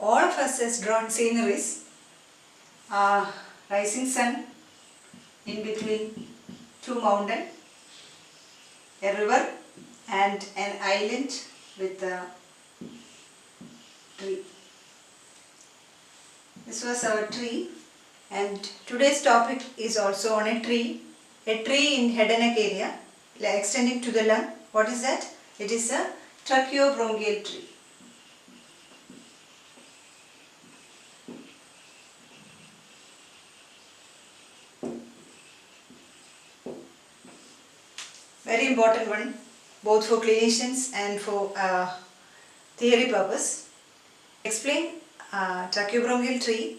all of us has drawn sceneries, a rising sun in between two mountains, a river and an island with a tree. This was our tree, and today's topic is also on a tree in head and neck area extending to the lung. What is that? It is a tracheobronchial tree. Very important one, both for clinicians and for theory purpose. Explain tracheobronchial tree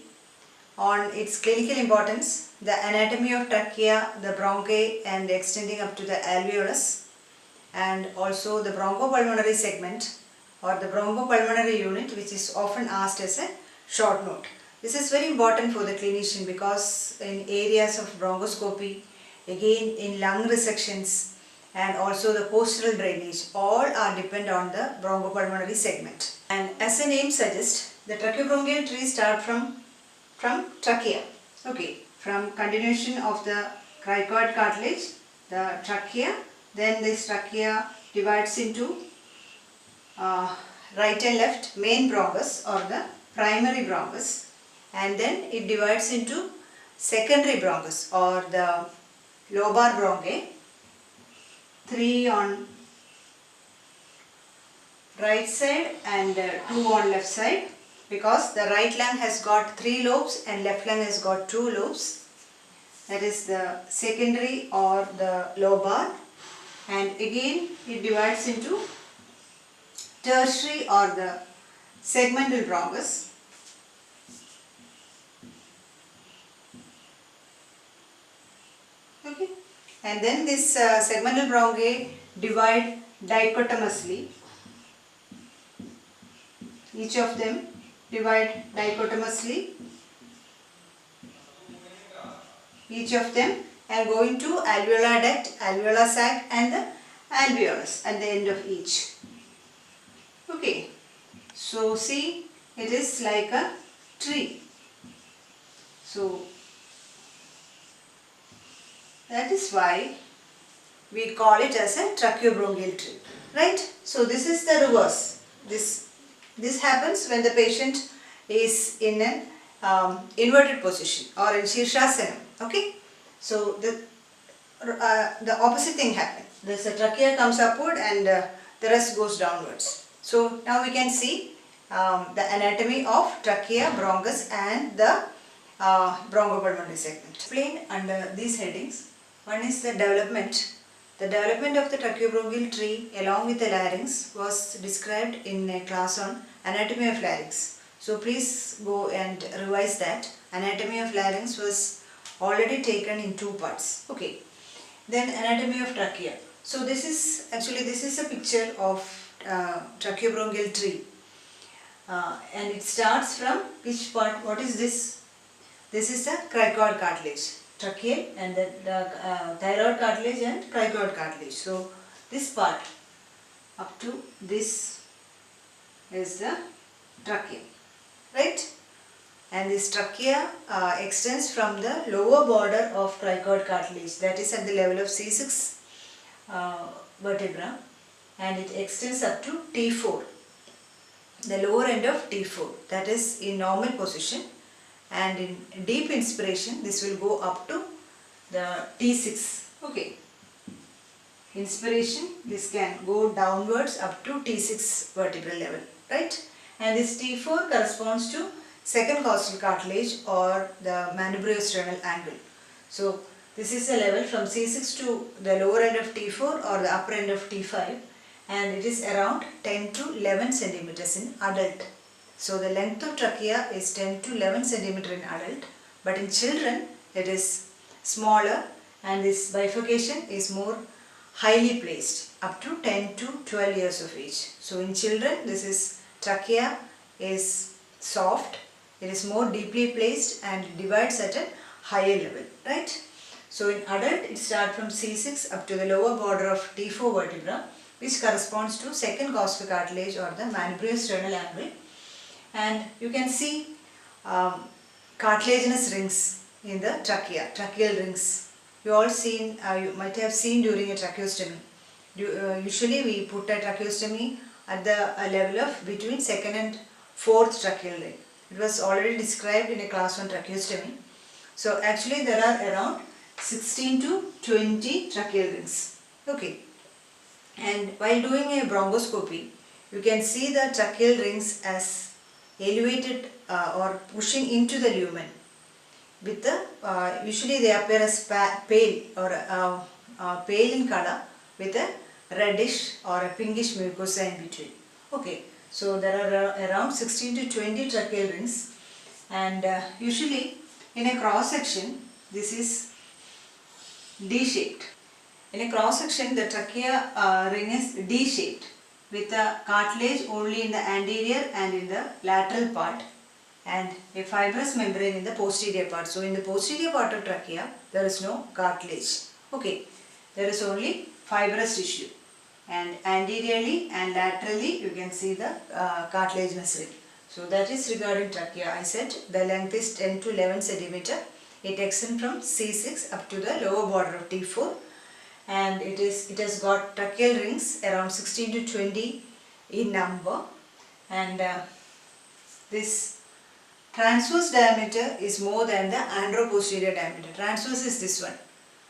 on its clinical importance, the anatomy of trachea, the bronchi and extending up to the alveolus, and also the bronchopulmonary segment or the bronchopulmonary unit, which is often asked as a short note. This is very important for the clinician because in areas of bronchoscopy, again in lung resections, and also the postural drainage, all are depend on the bronchopulmonary segment. And as the name suggests, the tracheobronchial tree start from trachea. Okay, from continuation of the cricoid cartilage, the trachea, then this trachea divides into right and left main bronchus or the primary bronchus, and then it divides into secondary bronchus or the lobar bronchi, 3 on right side and 2 on left side, because the right lung has got 3 lobes and left lung has got 2 lobes. That is the secondary or the lobar, and again it divides into tertiary or the segmental bronchus. Okay. And then this segmental bronchi divide dichotomously. Each of them divide dichotomously. Each of them and go into alveolar duct, alveolar sac and the alveolus at the end of each. Okay. So see, it is like a tree. So that is why we call it as a tracheobronchial tree, right? So this is the reverse. This happens when the patient is in an inverted position or in Shirshasana. Okay, so the opposite thing happens. The trachea comes upward and the rest goes downwards. So now we can see the anatomy of trachea, bronchus and the bronchopulmonary segment. Explained under these headings. One is the development. The development of the tracheobronchial tree along with the larynx was described in a class on anatomy of larynx. So please go and revise that. Anatomy of larynx was already taken in 2 parts. Okay. Then anatomy of trachea. So this is a picture of tracheobronchial tree. And it starts from which part? What is this? This is the cricoid cartilage. Tracheal and the thyroid cartilage and cricoid cartilage. So this part up to this is the trachea, right? And this trachea extends from the lower border of cricoid cartilage, that is at the level of C6 vertebra, and it extends up to T4, the lower end of T4, that is in normal position. And in deep inspiration, this will go up to the T6. Okay. Inspiration, this can go downwards up to T6 vertebral level, right? And this T4 corresponds to second costal cartilage or the manubriosternal angle. So this is the level from C6 to the lower end of T4 or the upper end of T5, and it is around 10 to 11 centimeters in adult. So the length of trachea is 10 to 11 centimeter in adult, but in children it is smaller, and this bifurcation is more highly placed up to 10 to 12 years of age. So in children, this is trachea is soft, it is more deeply placed and divides at a higher level, right? So in adult, it starts from C6 up to the lower border of T4 vertebra, which corresponds to second costal cartilage or the manubriosternal angle. and you can see cartilaginous rings in the trachea, tracheal rings. You all seen, you might have seen during a tracheostomy. Usually we put a tracheostomy at the level of between second and fourth tracheal ring. It was already described in a class 1 tracheostomy. So actually there are around 16 to 20 tracheal rings. Okay. And while doing a bronchoscopy, you can see the tracheal rings as elevated or pushing into the lumen. With the usually they appear as pale or pale in color with a reddish or a pinkish mucosa in between. Okay, so there are around 16 to 20 tracheal rings, and usually in a cross section this is D-shaped. In a cross section the trachea ring is D-shaped with a cartilage only in the anterior and in the lateral part, and a fibrous membrane in the posterior part. So in the posterior part of trachea there is no cartilage. Okay, there is only fibrous tissue, and anteriorly and laterally you can see the cartilaginous ring. So that is regarding trachea. I said the length is 10 to 11 centimeter. It extends from C6 up to the lower border of T4, and it has got tracheal rings around 16 to 20 in number, and this transverse diameter is more than the anteroposterior diameter. Transverse is this one.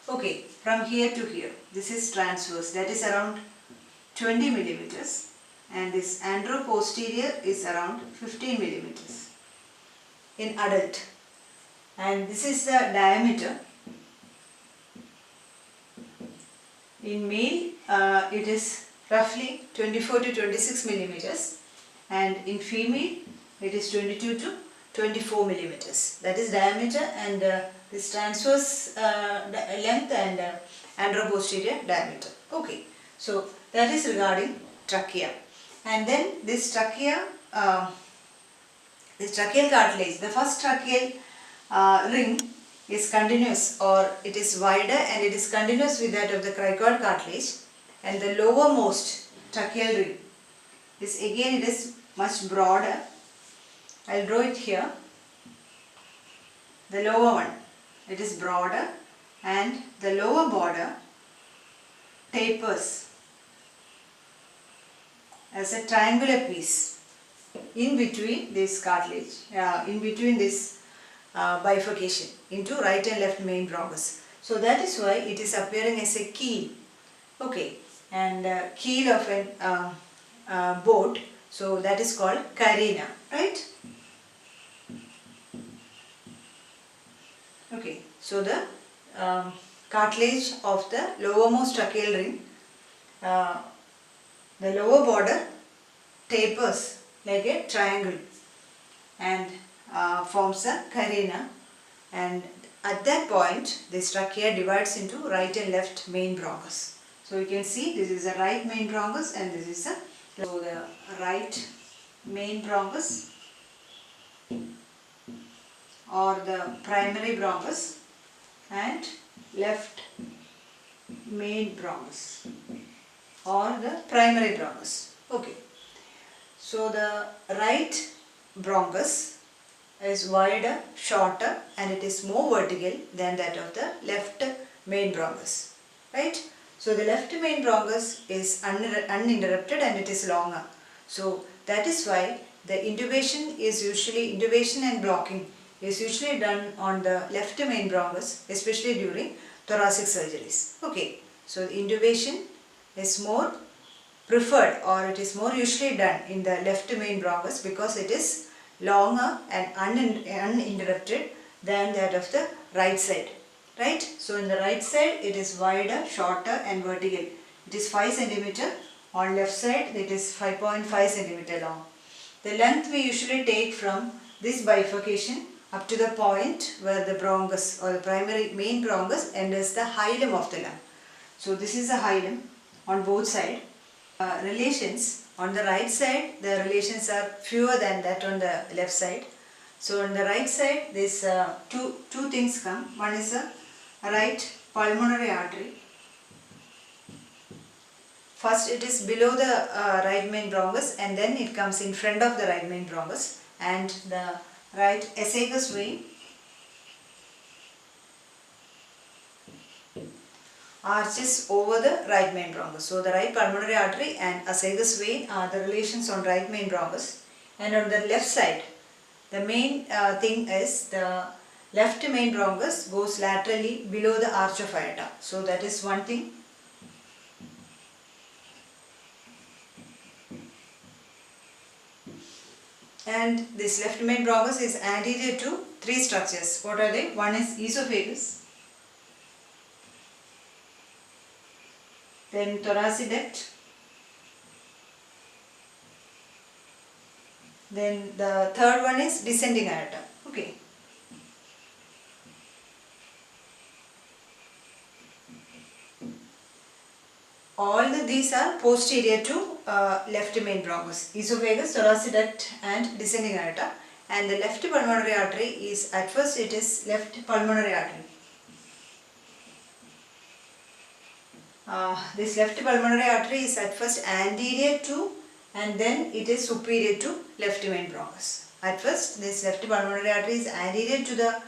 Okay, from here to here, this is transverse, that is around 20 millimeters, and this anteroposterior is around 15 millimeters in adult, and this is the diameter. In male, it is roughly 24 to 26 millimeters, and in female, it is 22 to 24 millimeters. That is diameter, and this transverse length and anteroposterior diameter. Okay, so that is regarding trachea. And then this trachea, this tracheal cartilage, the first tracheal ring is continuous, or it is wider and it is continuous with that of the cricoid cartilage, and the lowermost tracheal ring is again it is much broader. I'll draw it here. The lower one, it is broader, and the lower border tapers as a triangular piece in between this cartilage, in between this bifurcation into right and left main bronchus. So that is why it is appearing as a keel. Okay, and keel of a boat. So that is called carina, right? Okay, so the cartilage of the lowermost tracheal ring, the lower border tapers like a triangle and forms a carina, and at that point this trachea divides into right and left main bronchus. So you can see this is a right main bronchus and this is a, so the right main bronchus or the primary bronchus and left main bronchus or the primary bronchus. Okay, so the right bronchus is wider, shorter, and it is more vertical than that of the left main bronchus, right? So the left main bronchus is uninterrupted and it is longer. So that is why the intubation and blocking is usually done on the left main bronchus, especially during thoracic surgeries. Okay, so the intubation is more preferred, or it is more usually done in the left main bronchus because it is longer and uninterrupted than that of the right side, right? So in the right side it is wider, shorter and vertical. It is 5 cm. On left side it is 5.5 cm long. The length we usually take from this bifurcation up to the point where the bronchus or the primary main bronchus enters the hilum of the lung. So this is the hilum on both sides. Relations on the right side, the relations are fewer than that on the left side. So on the right side, this two things come. One is a right pulmonary artery. First it is below the right main bronchus, and then it comes in front of the right main bronchus, and the right esophagus vein arches over the right main bronchus. So the right pulmonary artery and esophagus vein are the relations on right main bronchus, and on the left side the main thing is the left main bronchus goes laterally below the arch of aorta. So that is one thing. And this left main bronchus is anterior to three structures. What are they? One is esophagus, then thoracic duct, then the third one is descending aorta. Okay. These are posterior to left main bronchus, esophagus, thoracic duct and descending aorta, and the left pulmonary artery is, at first it is left pulmonary artery. This left pulmonary artery is at first anterior to and then it is superior to left main bronchus. At first this left pulmonary artery is anterior to the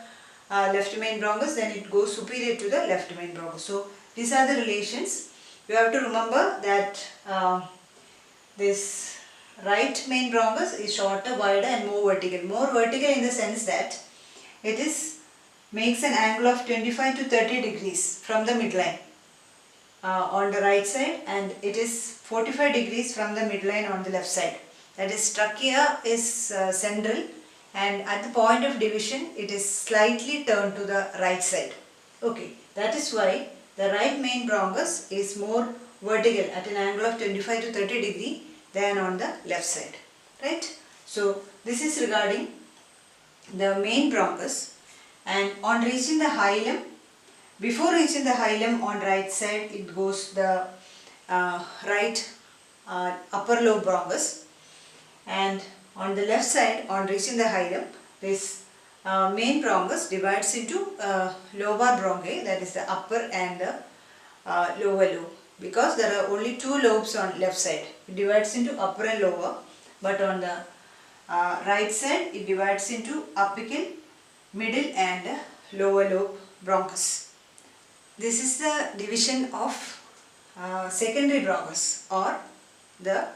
left main bronchus, then it goes superior to the left main bronchus. So these are the relations. You have to remember that this right main bronchus is shorter, wider and more vertical. More vertical in the sense that it makes an angle of 25 to 30 degrees from the midline on the right side, and it is 45 degrees from the midline on the left side. That is, trachea is central, and at the point of division it is slightly turned to the right side. Okay, that is why the right main bronchus is more vertical at an angle of 25 to 30 degree than on the left side. Right? So this is regarding the main bronchus, and on reaching the hilum, before reaching the hilum on right side it goes the right upper lobe bronchus, and on the left side on reaching the hilum this main bronchus divides into lobar bronchi, that is the upper and the lower lobe, because there are only two lobes on left side. It divides into upper and lower, but on the right side it divides into apical, middle and lower lobe bronchus. This is the division of secondary bronchus or the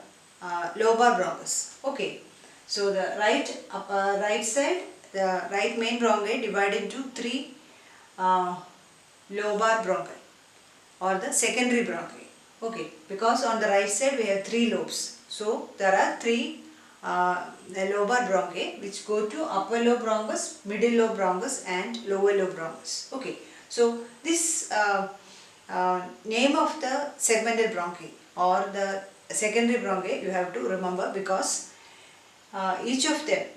lobar bronchus. Okay, so the right side, the right main bronchi divided into three lobar bronchi or the secondary bronchi. Okay, because on the right side we have three lobes, so there are three lobar bronchi which go to upper lobe bronchus, middle lobe bronchus and lower lobe bronchus. Okay, so this name of the segmental bronchi or the secondary bronchi you have to remember, because each of them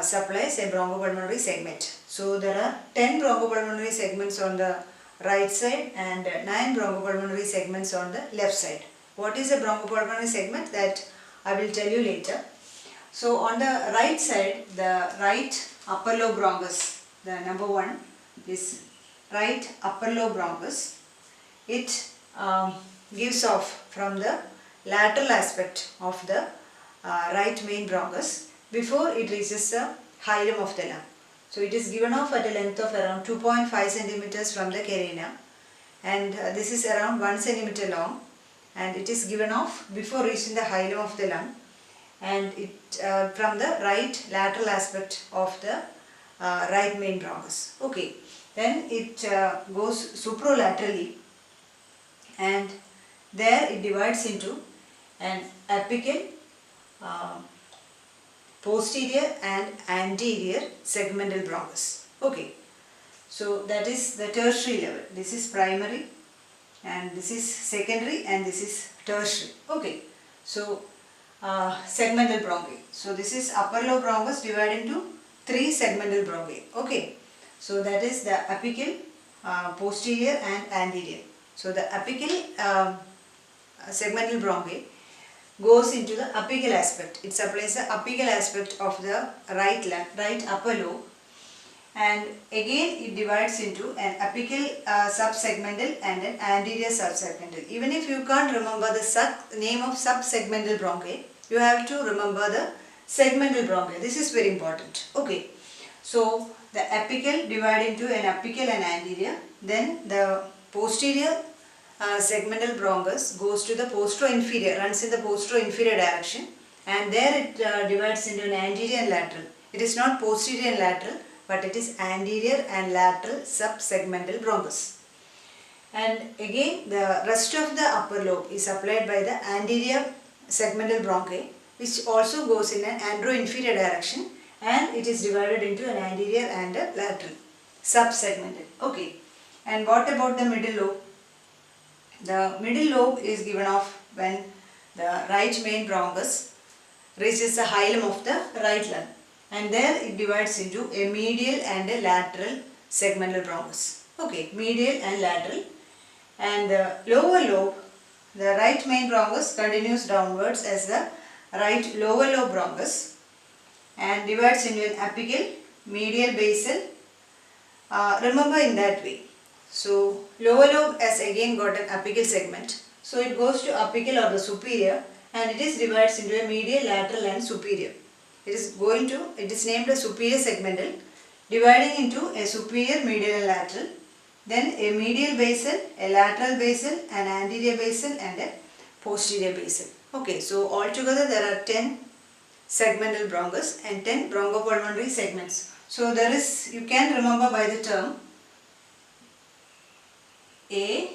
supplies a bronchopulmonary segment. So there are 10 bronchopulmonary segments on the right side and 9 bronchopulmonary segments on the left side. What is a bronchopulmonary segment? That I will tell you later. So on the right side, the right upper lobe bronchus, the number 1 is right upper lobe bronchus. It gives off from the lateral aspect of the right main bronchus before it reaches the hilum of the lung. So it is given off at a length of around 2.5 centimeters from the carina, and this is around 1 centimeter long, and it is given off before reaching the hilum of the lung, and it from the right lateral aspect of the right main bronchus. Okay, then it goes supralaterally, and there it divides into an apical, posterior and anterior segmental bronchus. Okay, so that is the tertiary level. This is primary and this is secondary and this is tertiary. Okay, so segmental bronchi. So this is upper lobe bronchus divided into 3 segmental bronchi. Okay, so that is the apical, posterior and anterior. So the apical segmental bronchi goes into the apical aspect. It supplies the apical aspect of the right upper lobe, and again it divides into an apical subsegmental and an anterior subsegmental. Even if you can't remember the name of subsegmental bronchi, you have to remember the segmental bronchi. This is very important. Okay. So the apical divide into an apical and anterior. Then the posterior segmental bronchus goes to the postero-inferior, runs in the postero-inferior direction, and there it divides into an anterior and lateral. It is not posterior and lateral, but it is anterior and lateral subsegmental bronchus. And again the rest of the upper lobe is supplied by the anterior segmental bronchi, which also goes in an antero-inferior direction, and it is divided into an anterior and a lateral subsegmental. Okay. And what about the middle lobe? The middle lobe is given off when the right main bronchus reaches the hilum of the right lung, and there it divides into a medial and a lateral segmental bronchus. Okay, medial and lateral. And the lower lobe, the right main bronchus continues downwards as the right lower lobe bronchus and divides into an apical, medial, basal. Remember in that way. So lower lobe has again got an apical segment. So it goes to apical or the superior, and it is divides into a medial, lateral and superior. It is named a superior segmental, dividing into a superior, medial and lateral, then a medial basal, a lateral basal, an anterior basal and a posterior basal. Okay, so altogether there are 10 segmental bronchus and 10 bronchopulmonary segments. So there is, you can remember by the term A,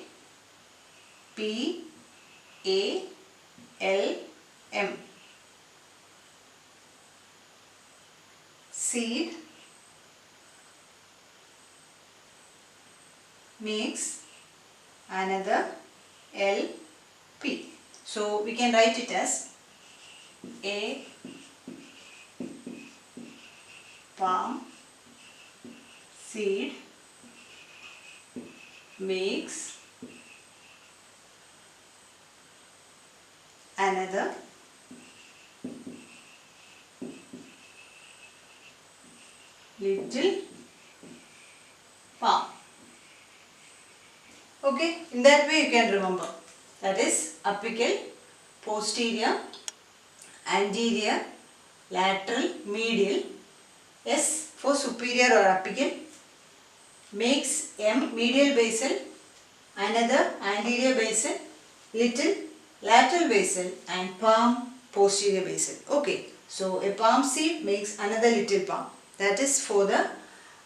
P, A, L, M. Seed makes another L, P. So we can write it as A, palm, seed, makes another little palm. Okay, in that way you can remember. That is apical, posterior, anterior, lateral, medial. S for superior or apical, makes M medial basal, another anterior basal, little lateral basal and palm posterior basal. Okay, so a palm seed makes another little palm. That is for the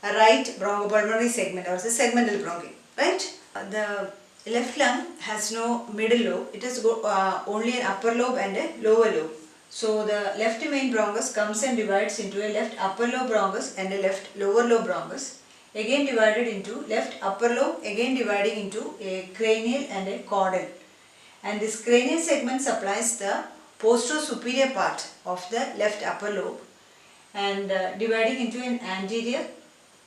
right bronchopulmonary segment or the segmental bronchi, right? The left lung has no middle lobe. It has only an upper lobe and a lower lobe. So the left main bronchus comes and divides into a left upper lobe bronchus and a left lower lobe bronchus. Again divided into left upper lobe, again dividing into a cranial and a caudal. And this cranial segment supplies the postero-superior part of the left upper lobe, and dividing into an anterior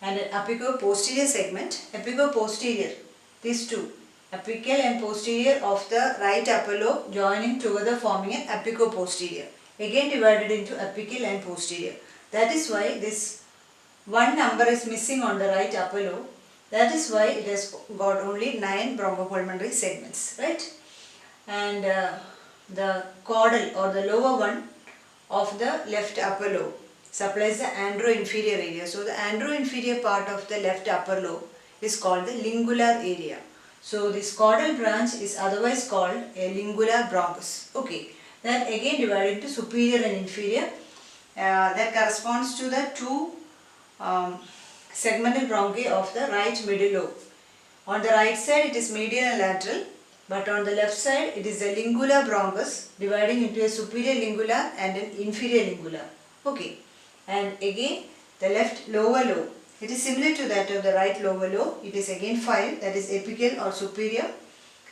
and an apico-posterior segment. Apico-posterior, these two, apical and posterior of the right upper lobe joining together forming an apico-posterior. Again divided into apical and posterior. That is why this one number is missing on the right upper lobe. That is why it has got only 9 bronchopulmonary segments, right? And the caudal or the lower one of the left upper lobe supplies the antero-inferior area. So the antero-inferior part of the left upper lobe is called the lingular area. So this caudal branch is otherwise called a lingular bronchus. Okay, that again divided into superior and inferior. That corresponds to the two segmental bronchi of the right middle lobe. On the right side it is medial and lateral, but on the left side it is a lingular bronchus dividing into a superior lingular and an inferior lingular. Okay, and again the left lower lobe, it is similar to that of the right lower lobe. It is again 5, that is apical or superior,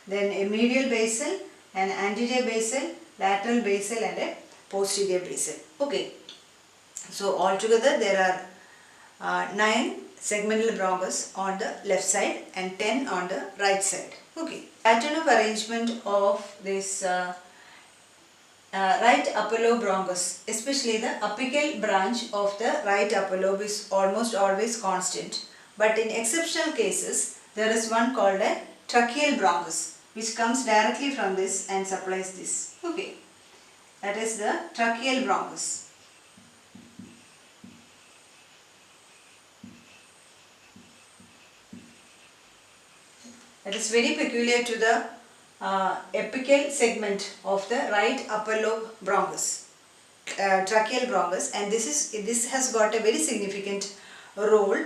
then a medial basal, an anterior basal, lateral basal and a posterior basal. Okay, so altogether there are 9 segmental bronchus on the left side and 10 on the right side. Okay, pattern of arrangement of this right upper lobe bronchus, especially the apical branch of the right upper lobe, is almost always constant, but in exceptional cases there is one called a tracheal bronchus which comes directly from this and supplies this. Okay, that is the tracheal bronchus. That is very peculiar to the apical segment of the right upper lobe bronchus, tracheal bronchus, and this has got a very significant role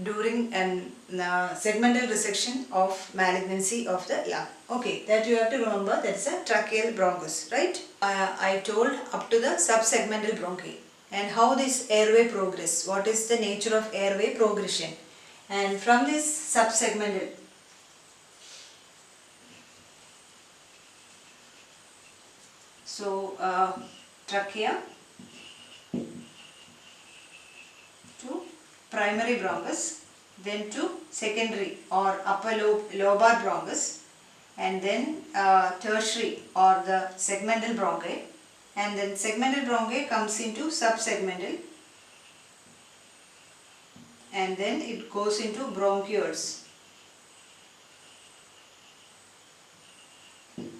during an segmental resection of malignancy of the lung. Okay, that you have to remember, that is a tracheal bronchus, right? I told up to the subsegmental bronchi and how this airway progress, what is the nature of airway progression, and from this subsegmental, so trachea to primary bronchus, then to secondary or upper lobar bronchus, and then tertiary or the segmental bronchi, and then segmental bronchi comes into subsegmental, and then it goes into bronchioles.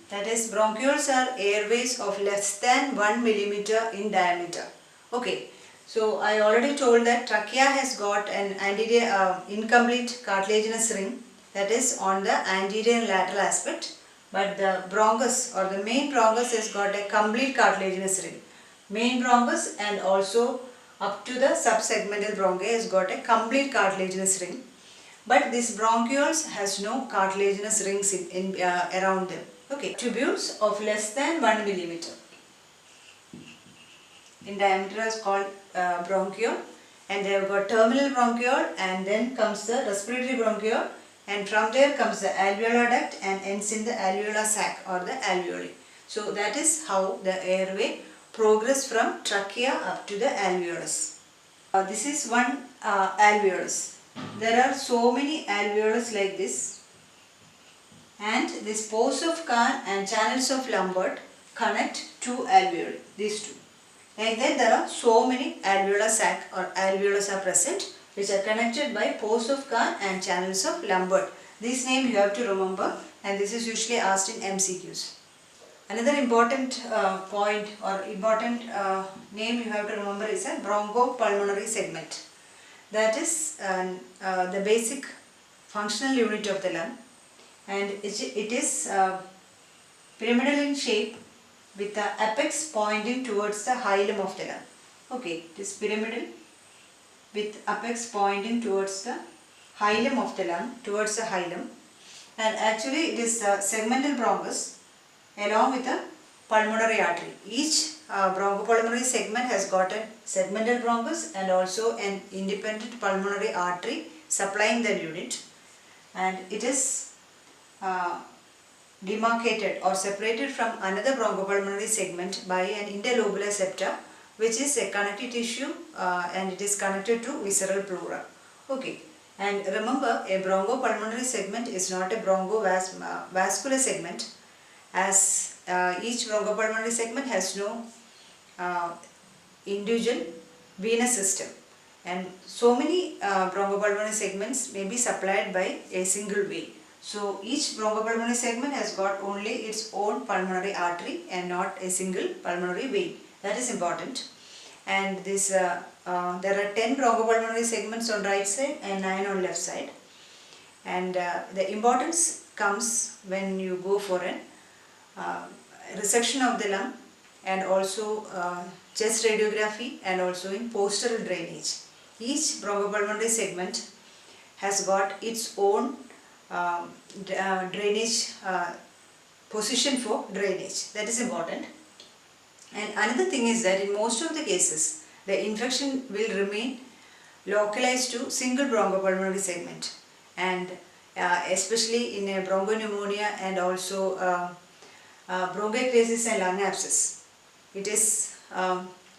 That is, bronchioles are airways of less than 1 millimeter in diameter. Okay, so I already told that trachea has got an anterior incomplete cartilaginous ring, that is on the anterior and lateral aspect, but the bronchus or the main bronchus has got a complete cartilaginous ring. Main bronchus and also up to the subsegmental bronchi has got a complete cartilaginous ring, but this bronchioles has no cartilaginous rings around them. Okay, tubules of less than 1 millimeter in diameter is called bronchiole, and they have got terminal bronchiole, and then comes the respiratory bronchiole, and from there comes the alveolar duct and ends in the alveolar sac or the alveoli. So that is how the airway progress from trachea up to the alveolus. This is one alveolus. There are so many alveolus like this, and this pores of Kahn and channels of Lambert connect two alveoli, these two. Like that, there are so many alveolar sac or alveolus are present, which are connected by pores of Kahn and channels of Lambert. This name you have to remember, and this is usually asked in MCQs. Another important point or important name you have to remember is a bronchopulmonary segment. That is the basic functional unit of the lung, and it is pyramidal in shape with the apex pointing towards the hilum of the lung. Okay, it is pyramidal with apex pointing towards the hilum of the lung, towards the hilum, and actually it is the segmental bronchus along with the pulmonary artery. Each bronchopulmonary segment has got a segmental bronchus and also an independent pulmonary artery supplying the unit, and it is demarcated or separated from another bronchopulmonary segment by an interlobular septa, which is a connective tissue and it is connected to visceral pleura. Okay, and remember, a bronchopulmonary segment is not a brongovascular segment, as each bronchopulmonary segment has no individual venous system, and so many bronchopulmonary segments may be supplied by a single vein. So each bronchopulmonary segment has got only its own pulmonary artery and not a single pulmonary vein. That is important. And this there are 10 bronchopulmonary segments on right side and 9 on left side. And the importance comes when you go for an resection of the lung, and also chest radiography, and also in postural drainage. Each bronchopulmonary segment has got its own drainage position for drainage. That is important. And another thing is that in most of the cases, the infection will remain localized to single bronchopulmonary segment, and especially in a bronchopneumonia and also bronchiectasis and lung abscess. It is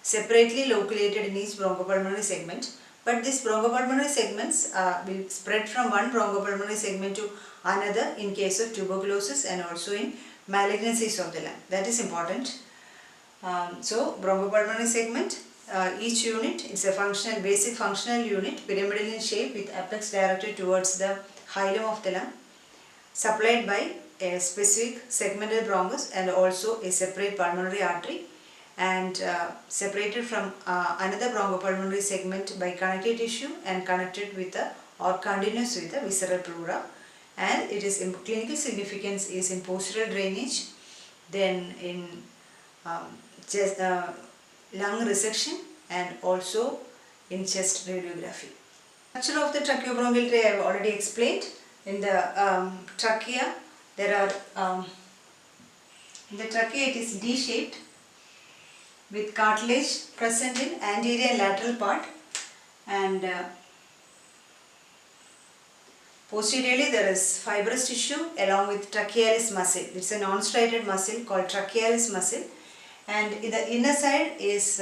separately located in each bronchopulmonary segment, but these bronchopulmonary segments will spread from one bronchopulmonary segment to another in case of tuberculosis and also in malignancies of the lung. That is important. So bronchopulmonary segment, each unit is a basic functional unit, pyramidal in shape with apex directed towards the hilum of the lung, supplied by a specific segmental bronchus and also a separate pulmonary artery, and separated from another bronchopulmonary segment by connective tissue and connected with the or continuous with the visceral pleura, and it is in clinical significance is in postural drainage, then in chest, lung resection, and also in chest radiography. Structure of the tracheobronchial tree I have already explained. In the trachea, there are in the trachea it is D-shaped with cartilage present in anterior and lateral part, and posteriorly there is fibrous tissue along with trachealis muscle. It's a non-striated muscle called trachealis muscle, and in the inner side is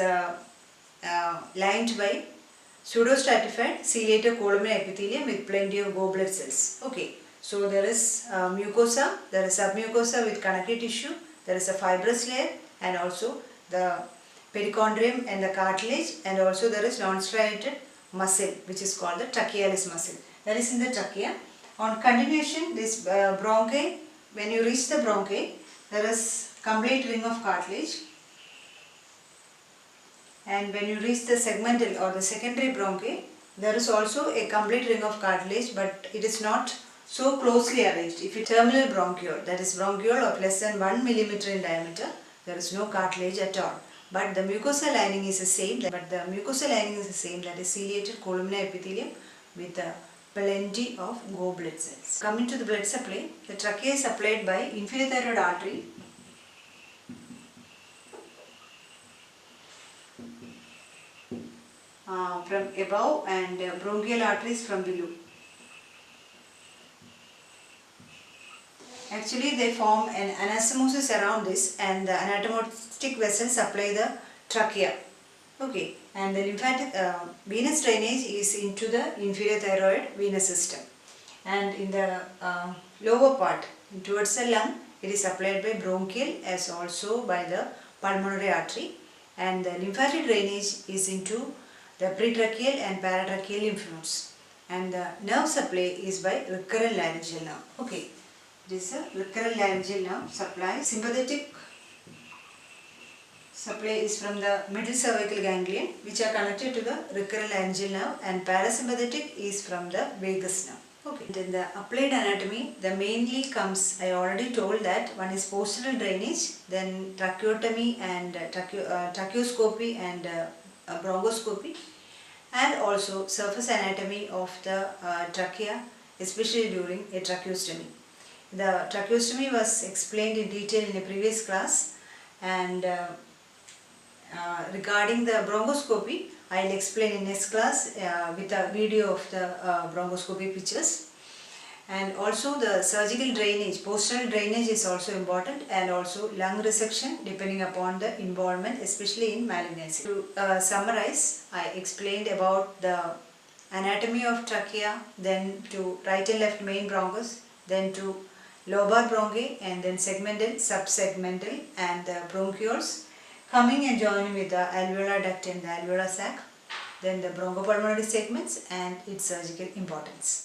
lined by pseudostratified ciliated columnar epithelium with plenty of goblet cells. Okay, so there is mucosa, there is submucosa with connective tissue, there is a fibrous layer, and also the perichondrium and the cartilage, and also there is non-striated muscle which is called the trachealis muscle. That is in the trachea. On continuation, this bronchi, when you reach the bronchi, there is complete ring of cartilage, and when you reach the segmental or the secondary bronchi, there is also a complete ring of cartilage, but it is not so closely arranged. If you terminal bronchiole, that is bronchiole of less than 1 millimeter in diameter, there is no cartilage at all. But the mucosal lining is the same. That is ciliated columnar epithelium with plenty of goblet cells. Coming to the blood supply, the trachea is supplied by inferior thyroid artery, from above, and bronchial arteries from below. Actually, they form an anastomosis around this, and the anastomotic vessels supply the trachea. Okay, and the lymphatic venous drainage is into the inferior thyroid venous system, and in the lower part towards the lung, it is supplied by bronchial as also by the pulmonary artery, and the lymphatic drainage is into the pretracheal and paratracheal lymph nodes, and the nerve supply is by recurrent laryngeal nerve. Okay, this is a recurrent laryngeal nerve supply. Sympathetic supply is from the middle cervical ganglion, which are connected to the recurrent laryngeal nerve, and parasympathetic is from the vagus nerve. Okay. And in the applied anatomy, the mainly comes, I already told that one is postural drainage, then tracheotomy and tracheoscopy and bronchoscopy, and also surface anatomy of the trachea, especially during a tracheostomy. The tracheostomy was explained in detail in a previous class, and regarding the bronchoscopy, I will explain in next class with a video of the bronchoscopy pictures. And also the surgical drainage, postural drainage is also important, and also lung resection depending upon the involvement, especially in malignancy. To summarize, I explained about the anatomy of trachea, then to right and left main bronchus, then to lobar bronchi, and then segmental, subsegmental, and the bronchioles coming and joining with the alveolar duct and the alveolar sac, then the bronchopulmonary segments and its surgical importance.